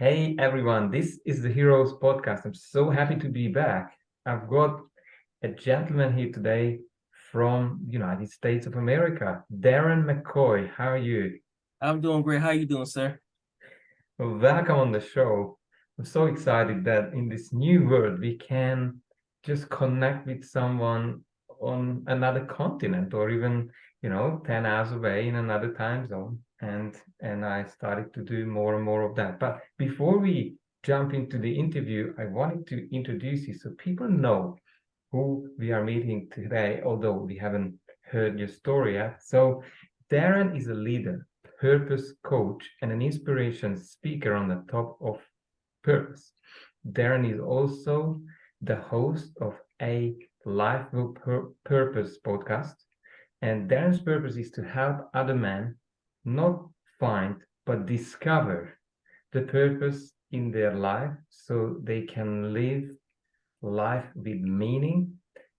Hey everyone, this is the Heroes Podcast. I'm so happy to be back. I've got a gentleman here today from the United States of America, Darren McKoy. How are you? I'm doing great. How you doing, sir? Welcome on the show. I'm so excited that in this new world we can just connect with someone on another continent or even, 10 hours away in another time zone. And I started to do more and more of that. But before we jump into the interview, I wanted to introduce you so people know who we are meeting today, although we haven't heard your story yet. So, Darren is a leader, purpose coach, and an inspiration speaker on the top of purpose. Darren is also the host of a Life with Purpose podcast. And Darren's purpose is to help other men not find, but discover the purpose in their life so they can live life with meaning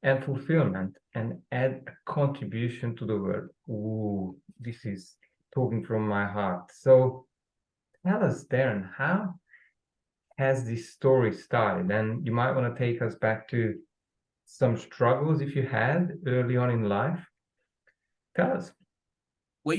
and fulfillment and add a contribution to the world. Ooh, this is talking from my heart. So tell us, Darren, how has this story started? And you might want to take us back to some struggles if you had early on in life. Tell us. Well,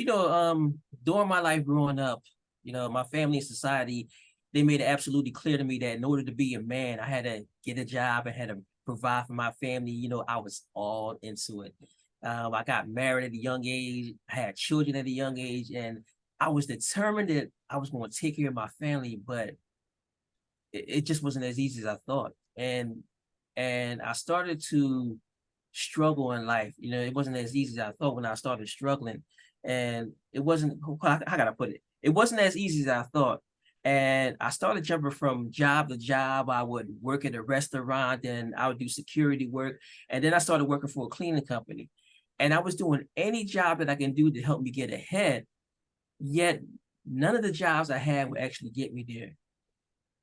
during my life growing up, my family and society, they made it absolutely clear to me that in order to be a man, I had to get a job and had to provide for my family. I was all into it. I got married at a young age, I had children at a young age, and I was determined that I was going to take care of my family, but it just wasn't as easy as I thought. And I started to struggle in life. It wasn't as easy as I thought when I started struggling. And it wasn't, how gotta put it? It wasn't as easy as I thought. And I started jumping from job to job. I would work at a restaurant, then I would do security work. And then I started working for a cleaning company. And I was doing any job that I can do to help me get ahead. Yet none of the jobs I had would actually get me there.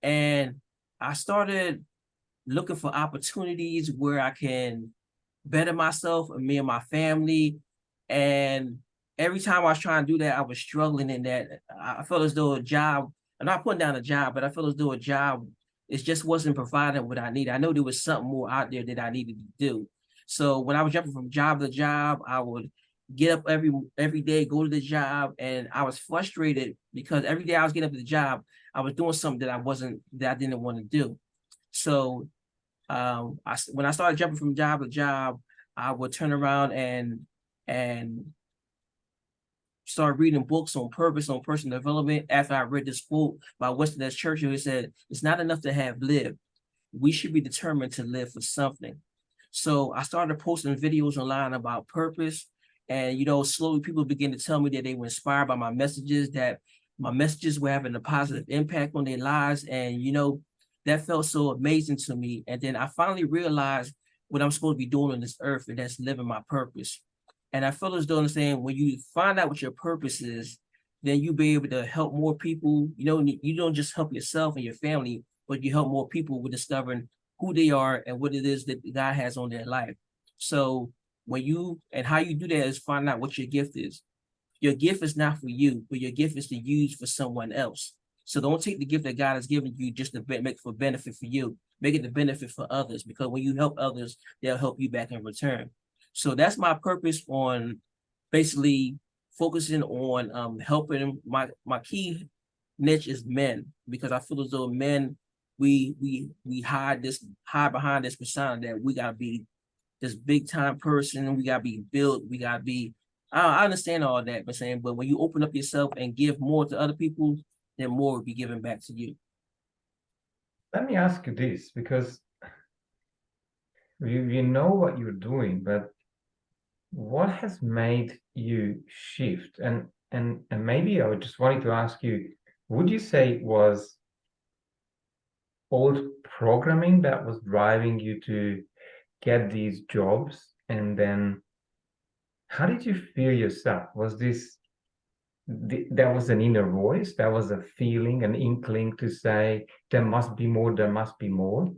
And I started looking for opportunities where I can better myself and me and my family. And every time I was trying to do that, I was struggling in that. I felt as though a job, I'm not putting down a job, but I felt as though a job, it just wasn't providing what I needed. I know there was something more out there that I needed to do. So when I was jumping from job to job, I would get up every day, go to the job, and I was frustrated because every day I was getting up to the job, I was doing something that I didn't want to do. So when I started jumping from job to job, I would turn around and start reading books on purpose, on personal development. After I read this quote by Winston S. Churchill, he said, "It's not enough to have lived. We should be determined to live for something." So I started posting videos online about purpose, and slowly people began to tell me that they were inspired by my messages, that my messages were having a positive impact on their lives, and that felt so amazing to me. And then I finally realized what I'm supposed to be doing on this earth, and that's living my purpose. And I feel as though I'm saying when you find out what your purpose is, then you'll be able to help more people. You don't just help yourself and your family, but you help more people with discovering who they are and what it is that God has on their life. So how you do that is find out what your gift is. Your gift is not for you, but your gift is to use for someone else. So don't take the gift that God has given you just to make for benefit for you. Make it the benefit for others, because when you help others, they'll help you back in return. So that's my purpose on basically focusing on helping. My key niche is men, because I feel as though men, we hide behind this persona that we gotta be this big time person. We gotta be built. We gotta be. I understand all that, but when you open up yourself and give more to other people, then more will be given back to you. Let me ask you this because you know what you're doing, but what has made you shift? And maybe I would just wanted to ask you, would you say it was old programming that was driving you to get these jobs? And then how did you feel yourself? Was this that was an inner voice, that was a feeling, an inkling to say there must be more, there must be more? It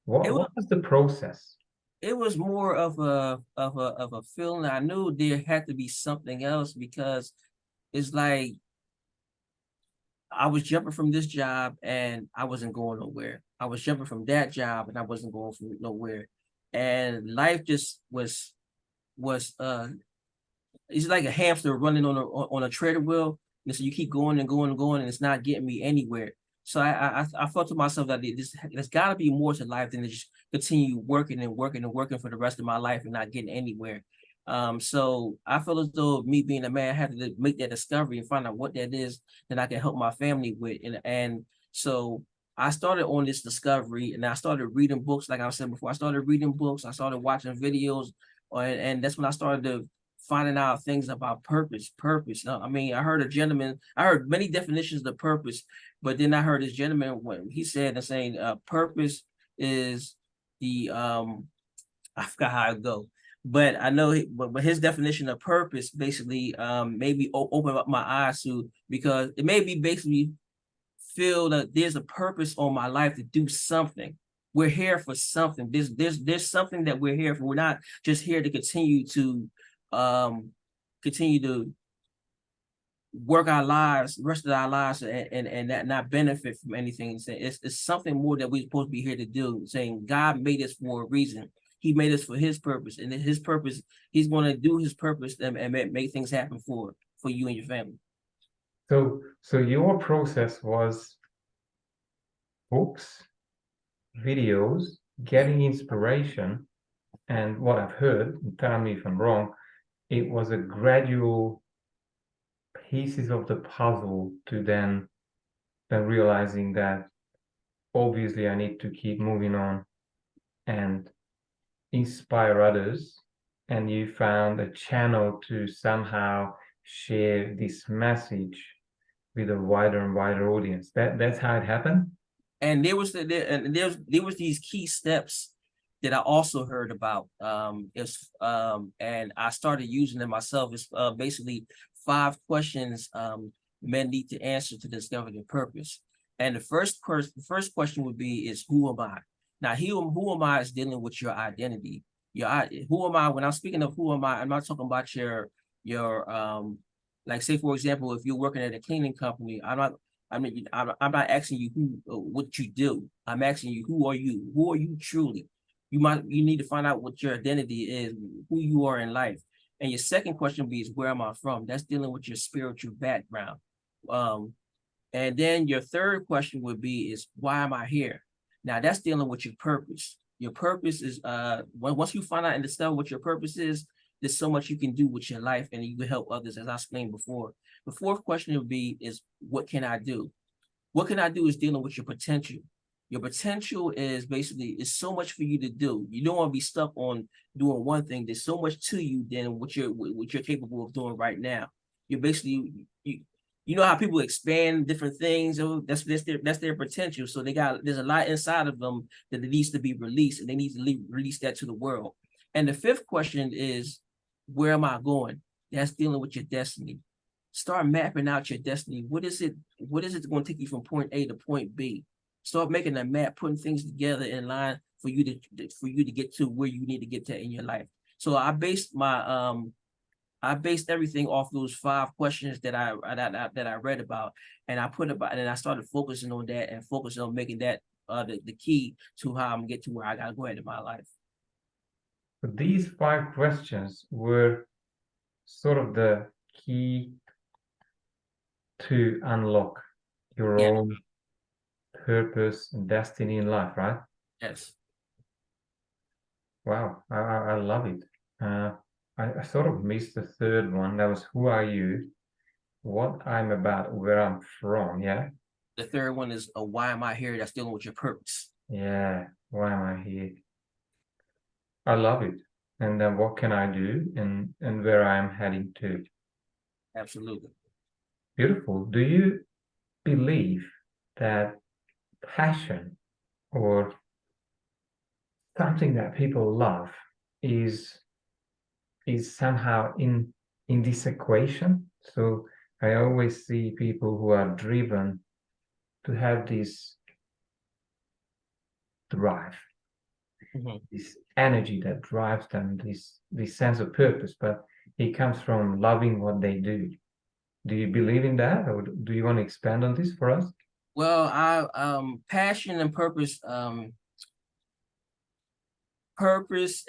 was What was the process? it was more of a feeling. I knew there had to be something else, because it's like I was jumping from this job and I wasn't going nowhere. I was jumping from that job and I wasn't going from nowhere. And life just was it's like a hamster running on a treadmill. And so you keep going and going and going, and it's not getting me anywhere. So I thought to myself that there's got to be more to life than to just continue working and working and working for the rest of my life and not getting anywhere. So I feel as though me being a man, I had to make that discovery and find out what that is that I can help my family with. And so I started on this discovery, and I started reading books. Like I was saying before, I started reading books. I started watching videos, and that's when I started to finding out things about purpose. I mean, I heard many definitions of purpose, but then I heard this gentleman when he said and saying purpose is the I forgot how it go, but I know but his definition of purpose basically maybe open up my eyes to, because it made me basically feel that there's a purpose on my life to do something. We're here for something. There's something that we're here for. We're not just here to um continue to work our lives, the rest of our lives, and that not benefit from anything. It's something more that we're supposed to be here to do. Saying God made us for a reason. He made us for his purpose, and his purpose, he's going to do his purpose and make things happen for you and your family. So your process was books, videos, getting inspiration, and what I've heard, tell me if I'm wrong, it was a gradual pieces of the puzzle to then realizing that obviously I need to keep moving on and inspire others, and you found a channel to somehow share this message with a wider and wider audience. That's how it happened. And there was these key steps that I also heard about. And I started using them myself. It's basically 5 questions men need to answer to discover their purpose. And the first question would be is, who am I? Now, who am I is dealing with your identity. Who am I? When I'm speaking of who am I, I'm not talking about your like, say for example, if you're working at a cleaning company, I'm not asking you what you do. I'm asking you, who are you? Who are you truly? You need to find out what your identity is, who you are in life. And your second question is, where am I from? That's dealing with your spiritual background. And then your third question would be is, why am I here? Now that's dealing with your purpose. Your purpose is once you find out and discover what your purpose is, there's so much you can do with your life and you can help others, as I explained before. The fourth question would be is, what can I do? What can I do is dealing with your potential. Your potential is basically, it's so much for you to do. You don't want to be stuck on doing one thing. There's so much to you than what you're capable of doing right now. You're basically you know how people expand different things. Oh, that's their potential. So there's a lot inside of them that needs to be released, and they need to release that to the world. And the fifth question is, where am I going? That's dealing with your destiny. Start mapping out your destiny. What is it going to take you from point A to point B? Start making a map, putting things together in line for you to get to where you need to get to in your life. So I based everything off those 5 questions that I read about, and I started focusing on that and focusing on making that the key to how I'm gonna get to where I gotta go ahead in my life. But these 5 questions were sort of the key to unlock your Yeah. own purpose and destiny in life, right? Yes. Wow, I love it. I sort of missed the third one. That was, who are you, what I'm about, where I'm from. Yeah. The third one is, why am I here? That's dealing with your purpose. Yeah. Why am I here? I love it. And then what can I do, and where I am heading to. Absolutely. Beautiful. Do you believe that passion or something that people love is somehow in this equation? So I always see people who are driven to have this drive, this energy that drives them, this sense of purpose, but it comes from loving what they do. Do you believe in that, or do you want to expand on this for us? Well, I passion and purpose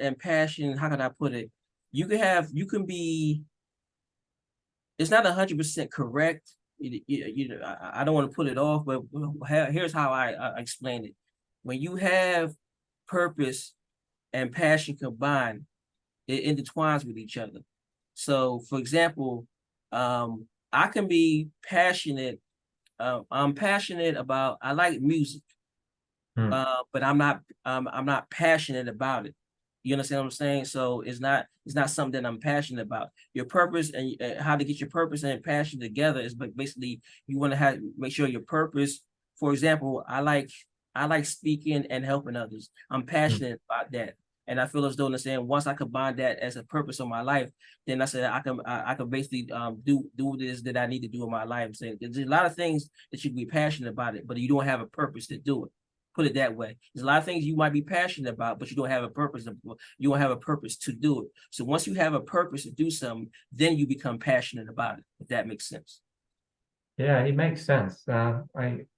and passion, how can I put it? You can be, it's not 100% correct. I don't want to put it off, but here's how I explain it. When you have purpose and passion combined, it intertwines with each other. So, for example, I can be passionate. I'm passionate about. I like music, Hmm. but I'm not passionate about it. You understand what I'm saying? So it's not something that I'm passionate about. Your purpose and how to get your purpose and passion together is basically you want to have make sure your purpose. For example, I like speaking and helping others. I'm Hmm. passionate about that. And I feel as though, saying once I combine that as a purpose of my life, then I said I can basically do what it is that I need to do in my life. I'm saying there's a lot of things that you can be passionate about it, but you don't have a purpose to do it. Put it that way. There's a lot of things you might be passionate about, but you don't have a purpose. You don't have a purpose to do it. So once you have a purpose to do something, then you become passionate about it. If that makes sense. Yeah, it makes sense. I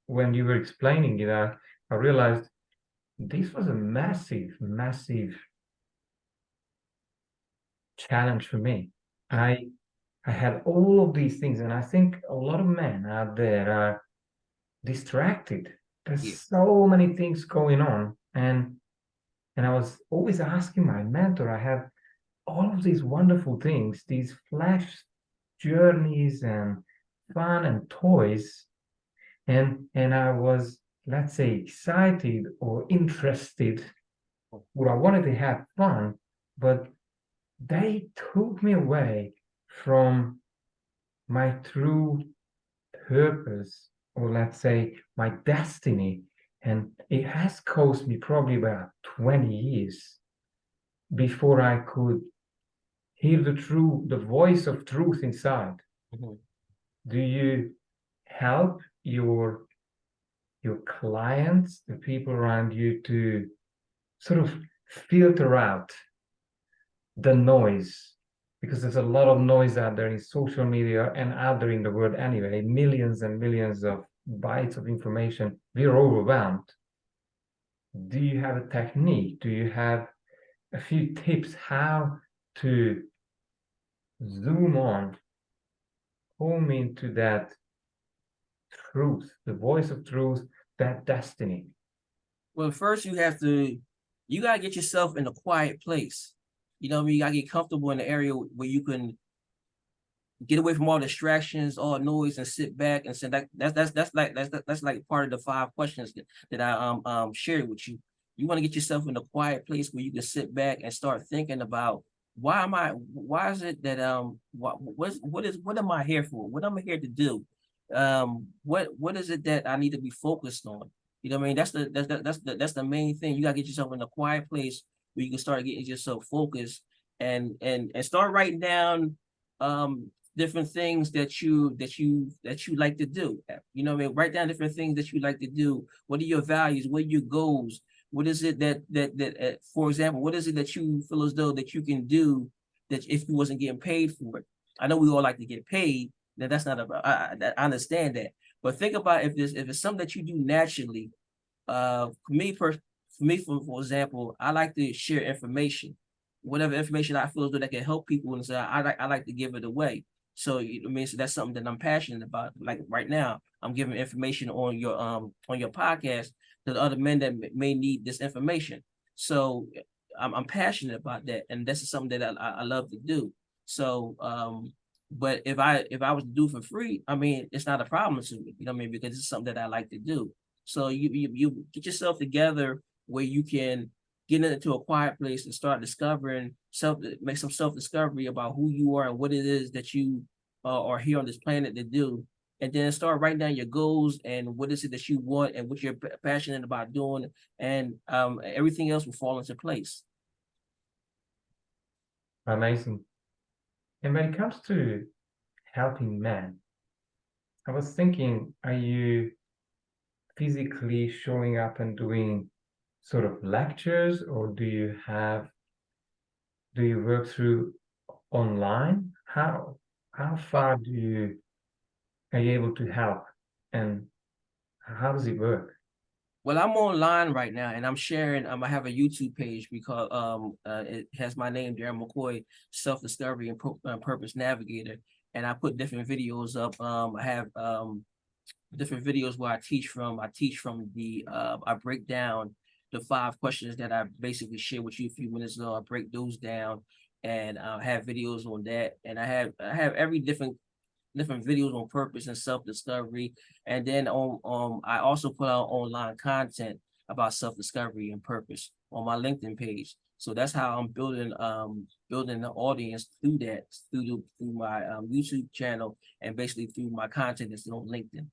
when you were explaining it, I realized this was a massive, massive challenge for me. Mhm. I had all of these things, and I think a lot of men out there are distracted. There's Yeah. so many things going on, and I was always asking my mentor. I have all of these wonderful things, these flash journeys and fun and toys, and I was, let's say, excited or interested, or I wanted to have fun, but they took me away from my true purpose, or let's say my destiny. And it has cost me probably about 20 years before I could hear the voice of truth inside. Mhm. Do you help your clients, the people around you, to sort of filter out the noise? Because there's a lot of noise out there in social media and out there in the world anyway, millions and millions of bytes of information. We're overwhelmed. Do you have a technique? Do you have a few tips how to zoom on, home into that truth, the voice of truth, that destiny? Well, first you gotta get yourself in a quiet place. You know what I mean? You gotta get comfortable in the area where you can get away from all distractions, all noise, and sit back and say that's like part of the 5 questions that I shared with you. You want to get yourself in a quiet place where you can sit back and start thinking about why is it that what am I here for? What am I here to do? What is it that I need to be focused on? You know what I mean? That's the main thing. You gotta get yourself in a quiet place where you can start getting yourself focused and start writing down different things that you like to do. You know what I mean? Write down different things that you like to do. What are your values? What are your goals? What is it for example, what is it that you feel as though that you can do that if you wasn't getting paid for it? I know we all like to get paid. That's not about. I understand that, but think about if it's something that you do naturally. For me, for example, I like to share information, whatever information I feel as though that can help people, and so I like to give it away. So I mean, so that's something that I'm passionate about. Like right now, I'm giving information on your podcast to the other men that may need this information. So I'm passionate about that, and this is something that I love to do. So but if I was to do it for free, I mean, it's not a problem to me. You know what I mean? Because it's something that I like to do. So you get yourself together where you can get into a quiet place and start discovering make some self discovery about who you are and what it is that you are here on this planet to do, and then start writing down your goals and what is it that you want and what you're passionate about doing, and everything else will fall into place. Amazing. And when it comes to helping men, I was thinking, are you physically showing up and doing sort of lectures, or do you work through online? How far do you are you able to help, and how does it work? Well, I'm online right now, and I'm sharing. I have a YouTube page because it has my name, Darren Mckoy, Self Discovery and Purpose Navigator, and I put different videos up. I have different videos where I teach from. I teach from the. I break down the 5 questions that I basically shared with you a few minutes ago. I break those down, and have videos on that. And I have every different videos on purpose and self-discovery. And then on I also put out online content about self-discovery and purpose on my LinkedIn page. So that's how I'm building the audience through that, through my YouTube channel, and basically through my content that's on LinkedIn.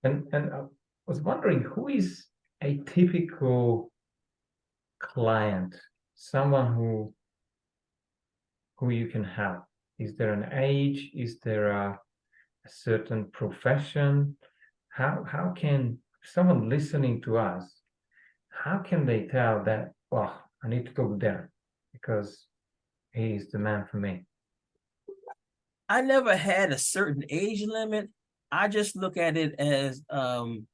And I was wondering, who is a typical client, someone who you can help? Is there an age? Is there a certain profession? How can someone listening to us, how can they tell that, oh, I need to go to Darren because he is the man for me? I never had a certain age limit. I just look at it as I'm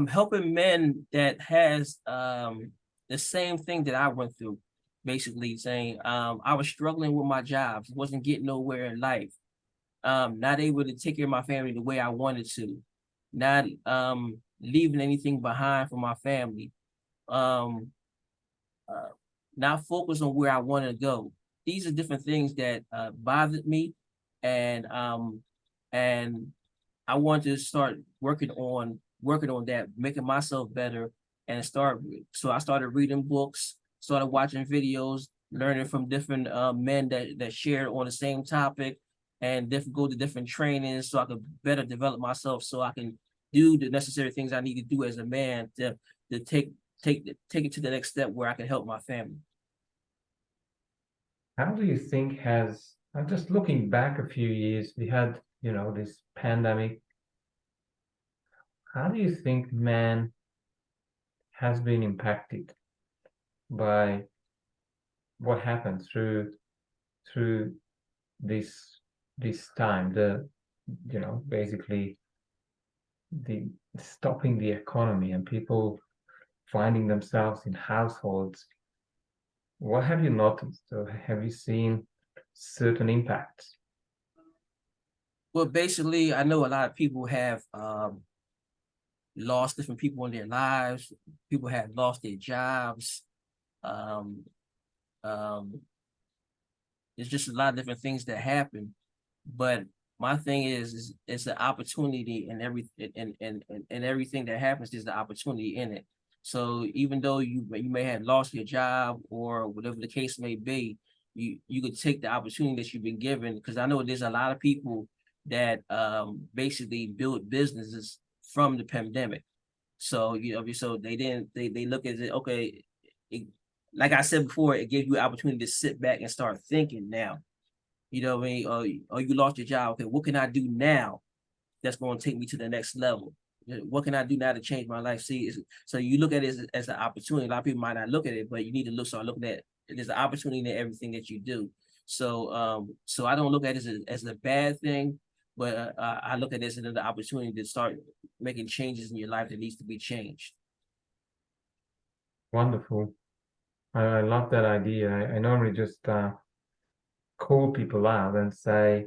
helping men that has the same thing that I went through. Basically saying I was struggling with my jobs, wasn't getting nowhere in life, not able to take care of my family the way I wanted to, not leaving anything behind for my family, um, uh, not focused on where I wanted to go. These are different things that bothered me, and and I wanted to start working on that, making myself better, and start. So I started reading books, started watching videos, learning from different men that shared on the same topic, and go to different trainings so I could better develop myself, so I can do the necessary things I need to do as a man to take it to the next step where I can help my family. How do you think has, I'm just looking back a few years, we had, this pandemic. How do you think man has been impacted by what happened through this time? Basically the stopping the economy and people finding themselves in households. What have you noticed, or have you seen certain impacts? Well, basically, I know a lot of people have lost different people in their lives. People have lost their jobs. Um, um, there's just a lot of different things that happen. But my thing is it's an opportunity in everything that happens. There's the opportunity in it. So even though you may have lost your job or whatever the case may be, you could take the opportunity that you've been given, because I know there's a lot of people that basically build businesses from the pandemic. So so they look at it, okay, it, like I said before, it gives you an opportunity to sit back and start thinking now. You know what I mean? Or you lost your job. Okay, what can I do now that's going to take me to the next level? What can I do now to change my life? See, so you look at it as an opportunity. A lot of people might not look at it, but you need to start looking at it. There's an opportunity in everything that you do. So I don't look at it as a bad thing, but I look at it as another opportunity to start making changes in your life that needs to be changed. Wonderful. I love that idea. I normally just call people out and say,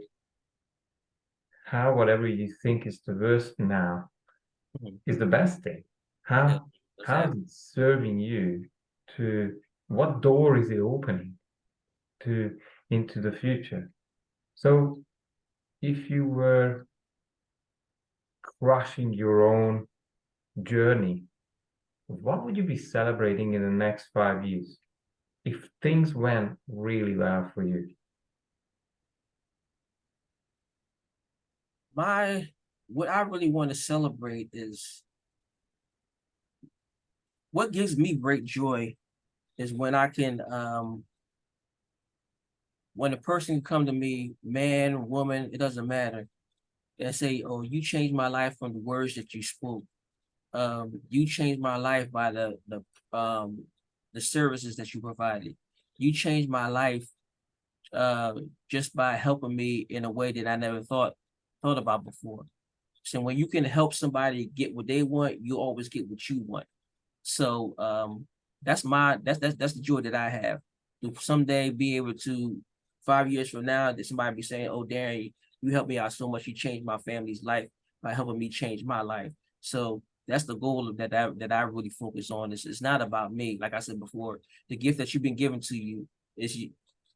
how whatever you think is the worst now is the best thing. Yeah, How is exactly. it serving you? To what door is it opening to into the future? So if you were crushing your own journey, what would you be celebrating in the next 5 years if things went really well for you? What I really want to celebrate is what gives me great joy is when I can when a person come to me, man, woman, it doesn't matter, and say, "Oh, you changed my life from the words that you spoke. You changed my life by the services that you provided. You changed my life just by helping me in a way that I never thought about before. So when you can help somebody get what they want, you always get what you want. So that's the joy that I have. To someday be able to 5 years from now that somebody be saying, "Oh, Darren, you helped me out so much. You changed my family's life by helping me change my life." So that's the goal that I really focus on. It's not about me. Like I said before, the gift that you've been given to you is you.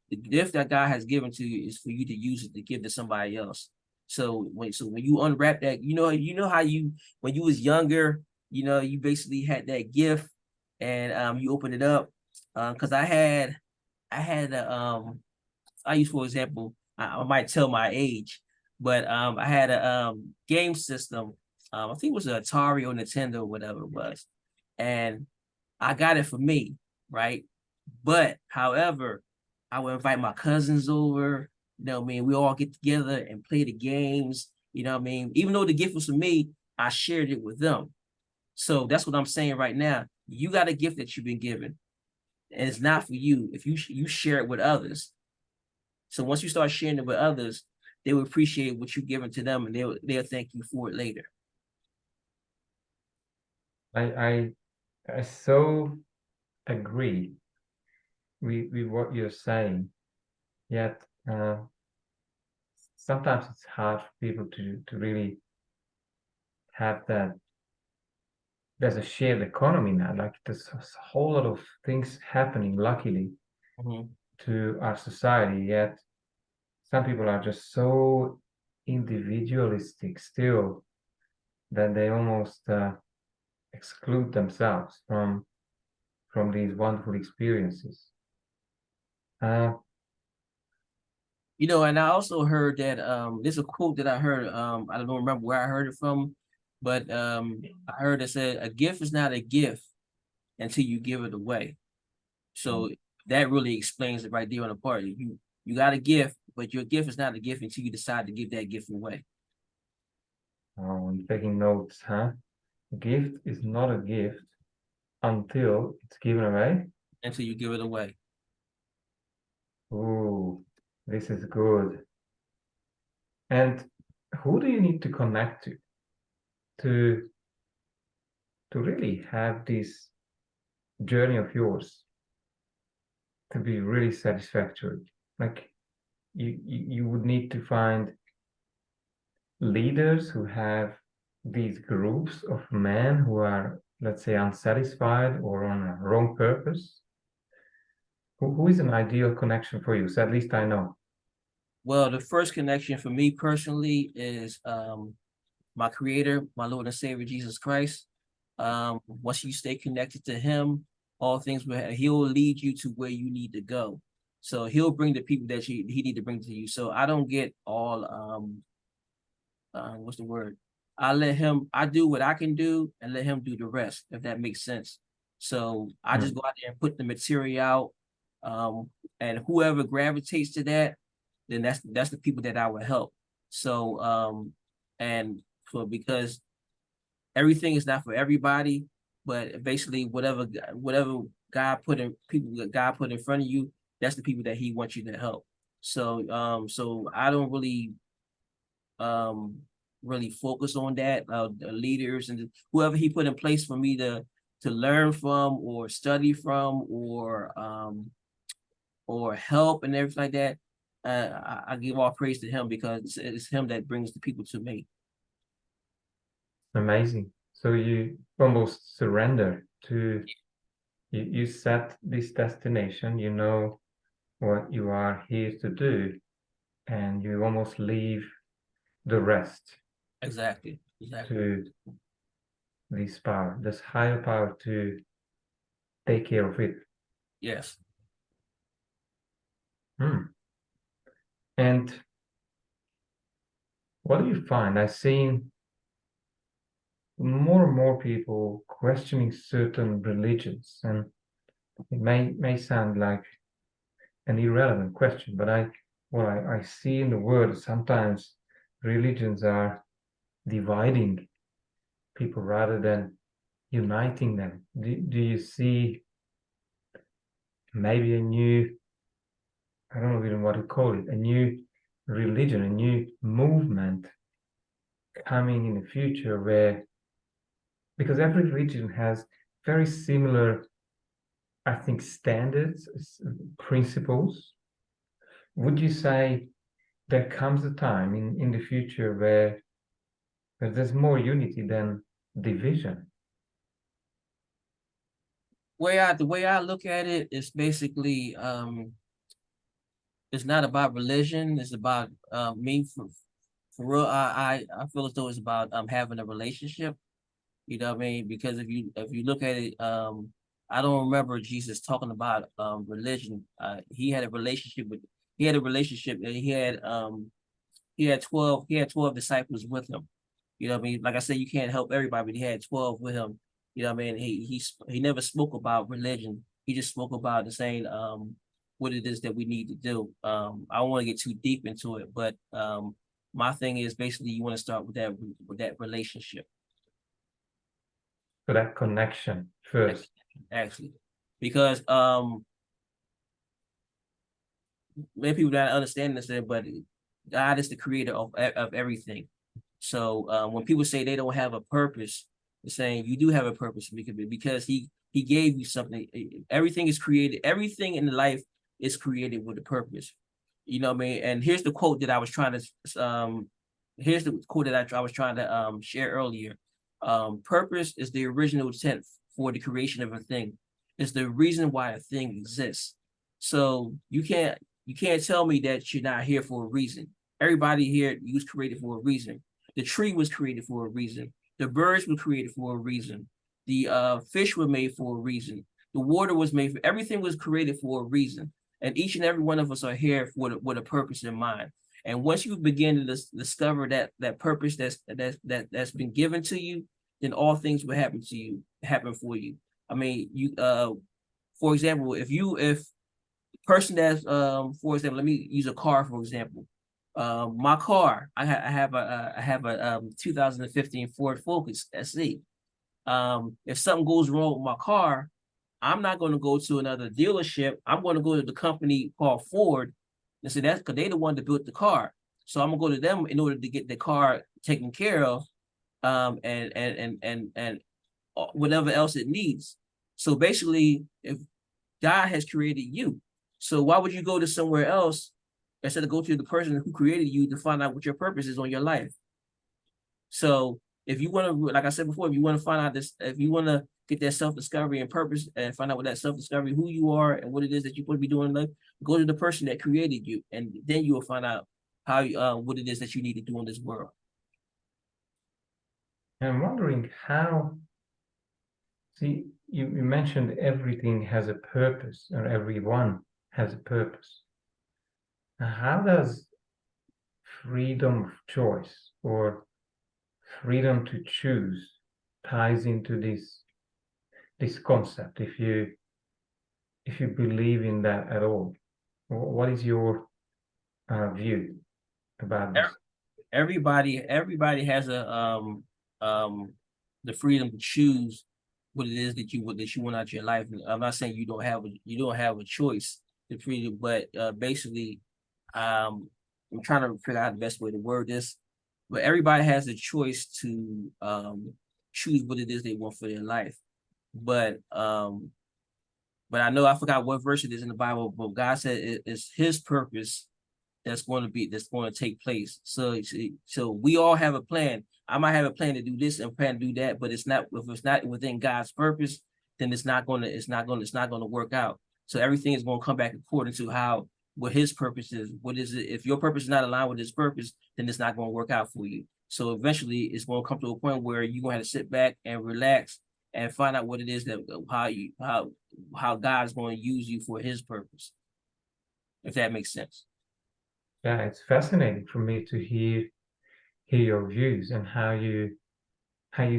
The gift that God has given to you is for you to use it to give to somebody else. So when you unwrap that, you know how you when you was younger, you basically had that gift and you open it up. Because I had I use, for example, I might tell my age, but I had a game system. I think it was an Atari or Nintendo, whatever it was, and I got it for me, right? But however, I would invite my cousins over. What I mean? We all get together and play the games. What I mean? Even though the gift was for me, I shared it with them. So that's what I'm saying right now. You got a gift that you've been given, and it's not for you. If you share it with others, so once you start sharing it with others, they will appreciate what you've given to them, and they'll thank you for it later. I I so agree with what you're saying. Yet sometimes it's hard for people to really have that. There's a shared economy now. Like there's a whole lot of things happening, luckily, Mhm. to our society. Yet some people are just so individualistic still that they almost exclude themselves from these wonderful experiences. Uh, And I also heard that there's a quote that I heard. I don't remember where I heard it from, but I heard it said a gift is not a gift until you give it away. So that really explains it right there on the part. You got a gift, but your gift is not a gift until you decide to give that gift away. oh, I'm taking notes, huh? A gift is not a gift until it's given away. Until you give it away. Ooh, this is good. And who do you need to connect to to really have this journey of yours to be really satisfactory? Like you would need to find leaders who have these groups of men who are, let's say, unsatisfied or on a wrong purpose. Who is an ideal connection for you? So at least I know. Well, the first connection for me personally is my creator, my Lord and Savior Jesus Christ. Once you stay connected to him, all things he'll lead you to where you need to go. So he'll bring the people that he need to bring to you. So I don't get all what's the word? I do what I can do and let him do the rest, if that makes sense. So I just Hmm. go out there and put the material out. Um, and whoever gravitates to that, then that's the people that I would help. So and for because everything is not for everybody, but basically whatever God put in front of you, that's the people that he wants you to help. So I don't um really focus on that. The leaders and whoever he put in place for me to learn from or study from or help and everything like that. I give all praise to him because it's him that brings the people to me. Amazing. So you almost surrender to you set this destination, you know what you are here to do, and you almost leave the rest Exactly. to this power, this higher power to take care of it. Yes. Hmm. And what do you find? I've seen more and more people questioning certain religions, and it may sound like an irrelevant question, but I see in the world sometimes religions are dividing people rather than uniting them. Do you see maybe a new I don't know even what to call it, a new religion, a new movement coming in the future where, because every religion has very similar, I think, standards, principles. Would you say there comes a time in the future where there's more unity than division? The way I look at it is basically it's not about religion, it's about me for real. I feel as though it's about having a relationship. You know what I mean? Because if you look at it, I don't remember Jesus talking about religion. He had a relationship with he had a relationship and he had 12 disciples with him. You know what I mean? Like I said, you can't help everybody, but he had 12 with him. You know what I mean? He never spoke about religion. He just spoke about the saying what it is that we need to do. I don't want to get too deep into it, but my thing is basically you want to start with that relationship. So that connection first. Actually, because many people don't understand this, but God is the creator of everything. So when people say they don't have a purpose, they're saying you do have a purpose because he gave you something. Everything is created. Everything in life is created with a purpose. You know what I mean? And here's the quote that I was trying to here's the quote that I was trying to share earlier. Purpose is the original intent for the creation of a thing. It's the reason why a thing exists. So you can't tell me that you're not here for a reason. Everybody here was created for a reason. The tree was created for a reason. The birds were created for a reason. The fish were made for a reason. The water was made for everything was created for a reason. And each and every one of us are here with a purpose in mind. And once you begin to discover that purpose that's been given to you, then all things will happen for you. I mean, for example, if person that's for example, let me use a car for example. My car, I have a 2015 Ford Focus SE. If something goes wrong with my car, I'm not going to go to another dealership. I'm going to go to the company called Ford and say that's because they're the one that built the car. So I'm gonna go to them in order to get the car taken care of, and whatever else it needs. So basically, if God has created you, so why would you go to somewhere else instead of go to the person who created you to find out what your purpose is on your life? So if you want to, like I said before, if you want to find out this, if you want to get that self-discovery and purpose and find out what that self-discovery, who you are and what it is that you're supposed to be doing in life, go to the person that created you, and then you will find out how what it is that you need to do in this world. I'm wondering how, see, you mentioned everything has a purpose, or everyone has a purpose. Now, how does freedom of choice or freedom to choose ties into this concept, if you believe in that at all? What is your view about this? Everybody has the freedom to choose what it is that you want out of your life. I'm not saying you don't have a choice, the freedom, but basically, I'm trying to figure out the best way to word this. But everybody has the choice to choose what it is they want for their life. But I know I forgot what verse it is in the Bible, but God said it's His purpose that's going to take place. So we all have a plan. I might have a plan to do this and plan to do that, but if it's not within God's purpose, then it's not going to work out. So everything is going to come back according to what His purpose is. What is it? If your purpose is not aligned with His purpose, then it's not going to work out for you. So eventually, it's going to come to a point where you're going to have to sit back and relax and find out what it is that how God's going to use you for His purpose. If that makes sense. Yeah, it's fascinating for me to hear your views and how you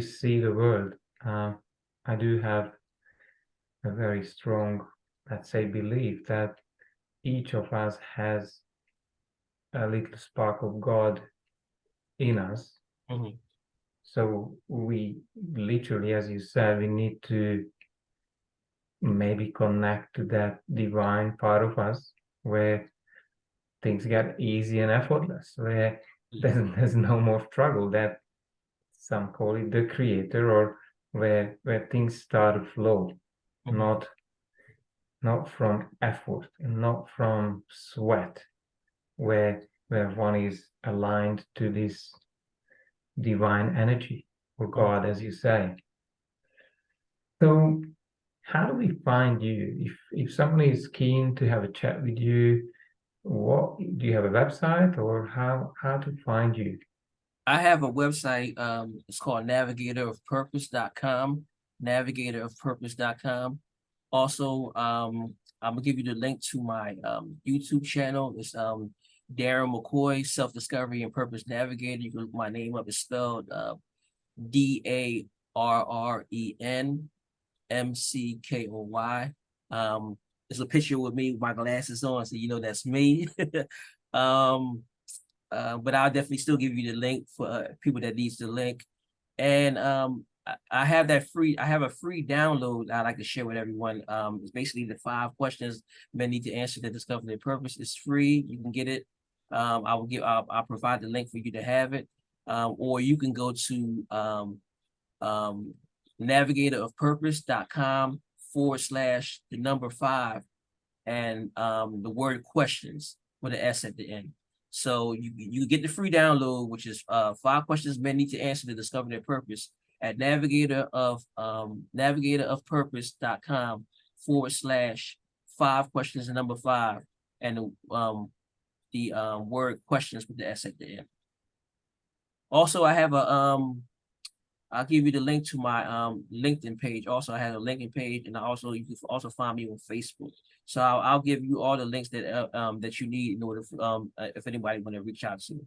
see the world. I do have a very strong, let's say, belief that each of us has a little spark of God in us. Mm-hmm. So we literally, as you said, we need to maybe connect to that divine part of us where things get easy and effortless, where there's no more struggle, that some call it the creator, or where things start to flow, Mhm. not from effort and not from sweat, where one is aligned to this divine energy or Mhm. God, as you say. So how do we find you? If someone is keen to have a chat with you, what do you have a website, or how to find you? I have a website. It's called navigatorofpurpose.com. Navigatorofpurpose.com. Also, I'm gonna give you the link to my YouTube channel. It's Darren McKoy, Self Discovery and Purpose Navigator. You can look my name up. It's spelled DARRENMCKOY. There's a picture with me with my glasses on, so you know that's me. um, but I'll definitely still give you the link for people that needs the link. And I have I have a free download I like to share with everyone. It's basically the 5 questions men need to answer to discover their purpose. It's free. You can get it. I'll provide the link for you to have it. Or you can go to navigatorofpurpose.com / the number 5 and the word questions with an S at the end. So you get the free download, which is 5 questions men need to answer to discover their purpose at navigatorofpurpose.com / 5 questions and number 5 and the word questions with the S at the end. Also, I have a I'll give you the link to my LinkedIn page. Also, I have a LinkedIn page, and you can also find me on Facebook. So I'll give you all the links that you need in order for, if anybody want to reach out to me.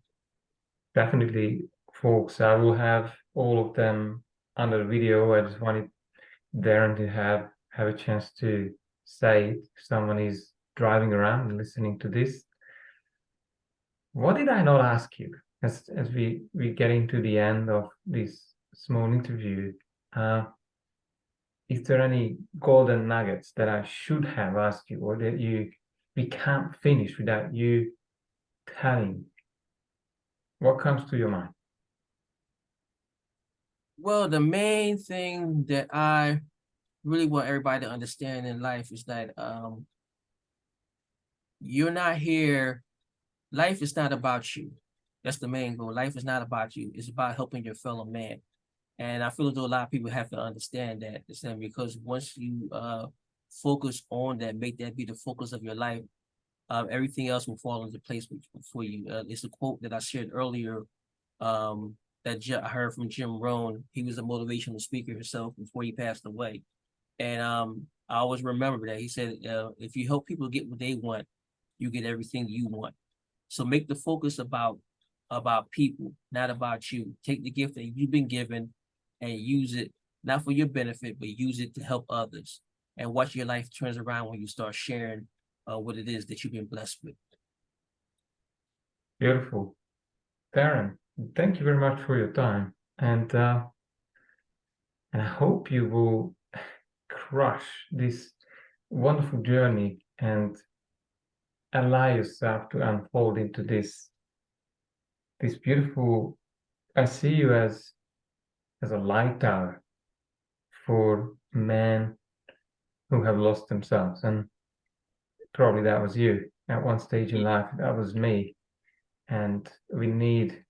Definitely, folks, I will have all of them under the video. I just wanted Darren to have a chance to say it. If someone is driving around and listening to this. What did I not ask you as we get into the end of this small interview? Is there any golden nuggets that I should have asked you, or that we can't finish without you telling? What comes to your mind? Well, the main thing that I really want everybody to understand in life is that you're not here. Life is not about you. That's the main goal. Life is not about you. It's about helping your fellow man. And I feel as though a lot of people have to understand that, because once you focus on that, make that be the focus of your life, everything else will fall into place for you. It's a quote that I shared earlier I heard from Jim Rohn. He was a motivational speaker himself before he passed away. And I always remember that. He said, if you help people get what they want, you get everything you want. So make the focus about people, not about you. Take the gift that you've been given and use it, not for your benefit, but use it to help others. And watch your life turns around when you start sharing what it is that you've been blessed with. Beautiful, Darren. Thank you very much for your time, and I hope you will crush this wonderful journey and allow yourself to unfold into this beautiful. I see you as a light tower for men who have lost themselves, and probably that was you at one stage in life. That was me, and we need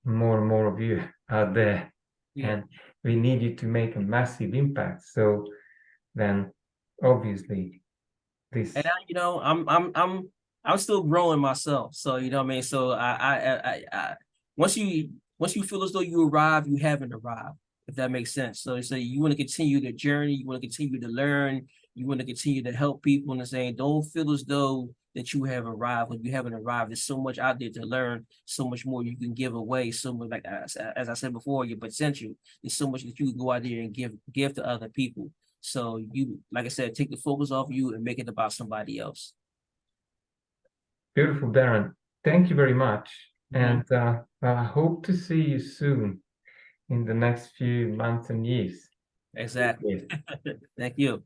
more and more of you out there, Yeah. and we need you to make a massive impact. So then, obviously, And this I'm still growing myself. So you know what I mean. So once you feel as though you arrive, you haven't arrived. If that makes sense. So you want to continue the journey. You want to continue to learn. You want to continue to help people. And saying, don't feel as though that you have arrived when you haven't arrived. There's so much out there to learn. So much more you can give away. So much, like as I said before, your potential. There's so much that you can go out there and give to other people. So you, like I said, take the focus off you and make it about somebody else. beautiful, Darren. Thank you very much, Mhm. and I hope to see you soon in the next few months and years. Take Exactly. care. Thank you.